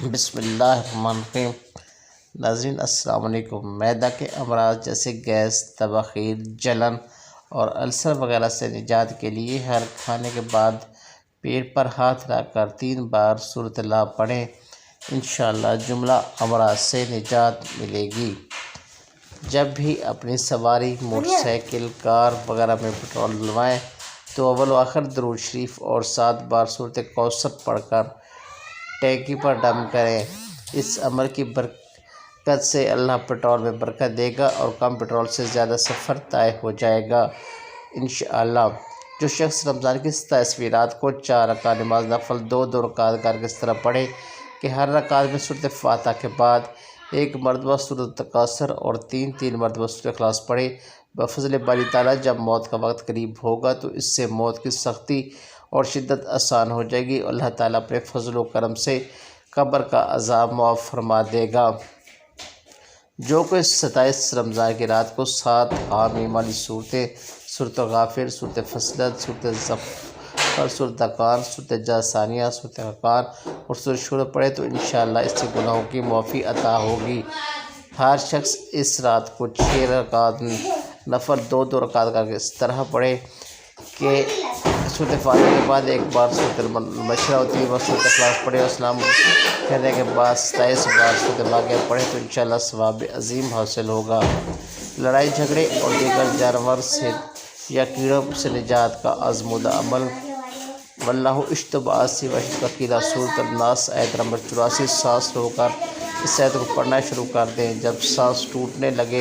بسم اللہ الرحمن الرحیم۔ ناظرین السلام علیکم۔ معدہ کے امراض جیسے گیس، تبخیر، جلن اور السر وغیرہ سے نجات کے لیے ہر کھانے کے بعد پیٹ پر ہاتھ رکھ کر 3 بار سورۃ اللہ پڑھیں۔ انشاءاللہ جملہ امراض سے نجات ملے گی۔ جب بھی اپنی سواری، موٹر سائیکل، کار وغیرہ میں پٹرول ڈلوائیں تو اول و آخر درود شریف اور 7 بار سورۃ کوثر پڑھ کر ٹینکی پر دم کریں۔ اس عمل کی برکت سے اللہ پٹرول میں برکت دے گا اور کم پٹرول سے زیادہ سفر طے ہو جائے گا انشاءاللہ۔ جو شخص رمضان کی 27ویں رات کو 4 رکعت نماز نفل 2 رکعت کر کے اس طرح پڑھے کہ ہر رکعت میں سورۃ فاتحہ کے بعد 1 مرتبہ سورۃ کوثر اور 3 مرتبہ سورۃ اخلاص پڑھے، بفضل باری تعالیٰ جب موت کا وقت قریب ہوگا تو اس سے موت کی سختی اور شدت آسان ہو جائے گی اور اللہ تعالیٰ اپنے فضل و کرم سے قبر کا عذاب معاف فرما دے گا۔ جو کوئی 27 رمضان کی رات کو 7 حامیم والی صورتیں، سورۃ غافر، سورۃ فصلت، سورۃ ظفر، سورۃ کان، سورۃ جاثانیہ، سورۃ حقان اور سورۃ شورى پڑھے تو انشاءاللہ اس سے گناہوں کی معافی عطا ہوگی۔ ہر شخص اس رات کو 6 رکعت نفل 2 رکعت کر کے اس طرح پڑھے کہ سورۃ فاتحہ کے بعد 1 بار سورۃ البشرہ اور 3 بار سورۃ اخلاص پڑھے اور اسلام کہنے کے بعد 27 بار سورۃ واقعہ پڑھے تو انشاءاللہ ثواب عظیم حاصل ہوگا۔ لڑائی جھگڑے اور دیگر جانور سے یا کیڑوں سے نجات کا آزمودہ عمل۔ واللہ اشتبہ سی وقیلا سورۃ الناس آیت نمبر 84۔ سانس رو کر اس آیت کو پڑھنا شروع کر دیں۔ جب سانس ٹوٹنے لگے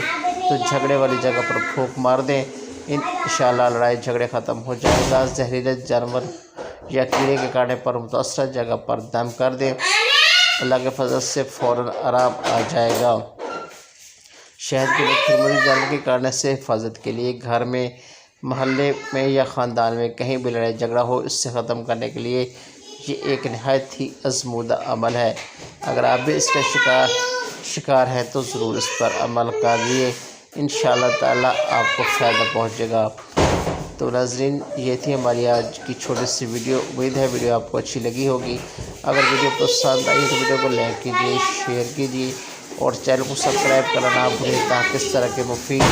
تو جھگڑے والی جگہ پر پھونک مار دیں، انشاءاللہ لڑائی جھگڑے ختم ہو جائے گا۔ زہریلے جانور یا کیڑے کے کاٹنے پر متاثرہ جگہ پر دم کر دیں، اللہ کے فضل سے فوراً آرام آ جائے گا۔ شہد کے مکھی جانور کے کاٹنے سے حفاظت کے لیے گھر میں، محلے میں یا خاندان میں کہیں بھی لڑائی جھگڑا ہو، اس سے ختم کرنے کے لیے یہ ایک نہایت ہی آزمودہ عمل ہے۔ اگر آپ بھی اس کا شکار ہیں تو ضرور اس پر عمل کریے، انشاءاللہ تعالیٰ آپ کو فائدہ پہنچے گا۔ تو ناظرین یہ تھی ہماری آج کی چھوٹی سی ویڈیو۔ امید ہے ویڈیو آپ کو اچھی لگی ہوگی۔ اگر ویڈیو پسند آئی تو ویڈیو کو لائک کیجیے، شیئر کیجیے اور چینل کو سبسکرائب کرنا نہ بھولیں تاکہ اس طرح کے مفید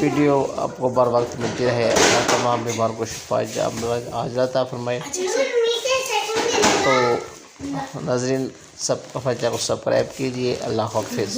ویڈیو آپ کو بر وقت ملتی رہے۔ اللہ تمام بیماروں کو شفا عاجلہ عطا فرمائے۔ تو ناظرین سب کا چینل کو سبسکرائب کیجیے۔ اللہ حافظ۔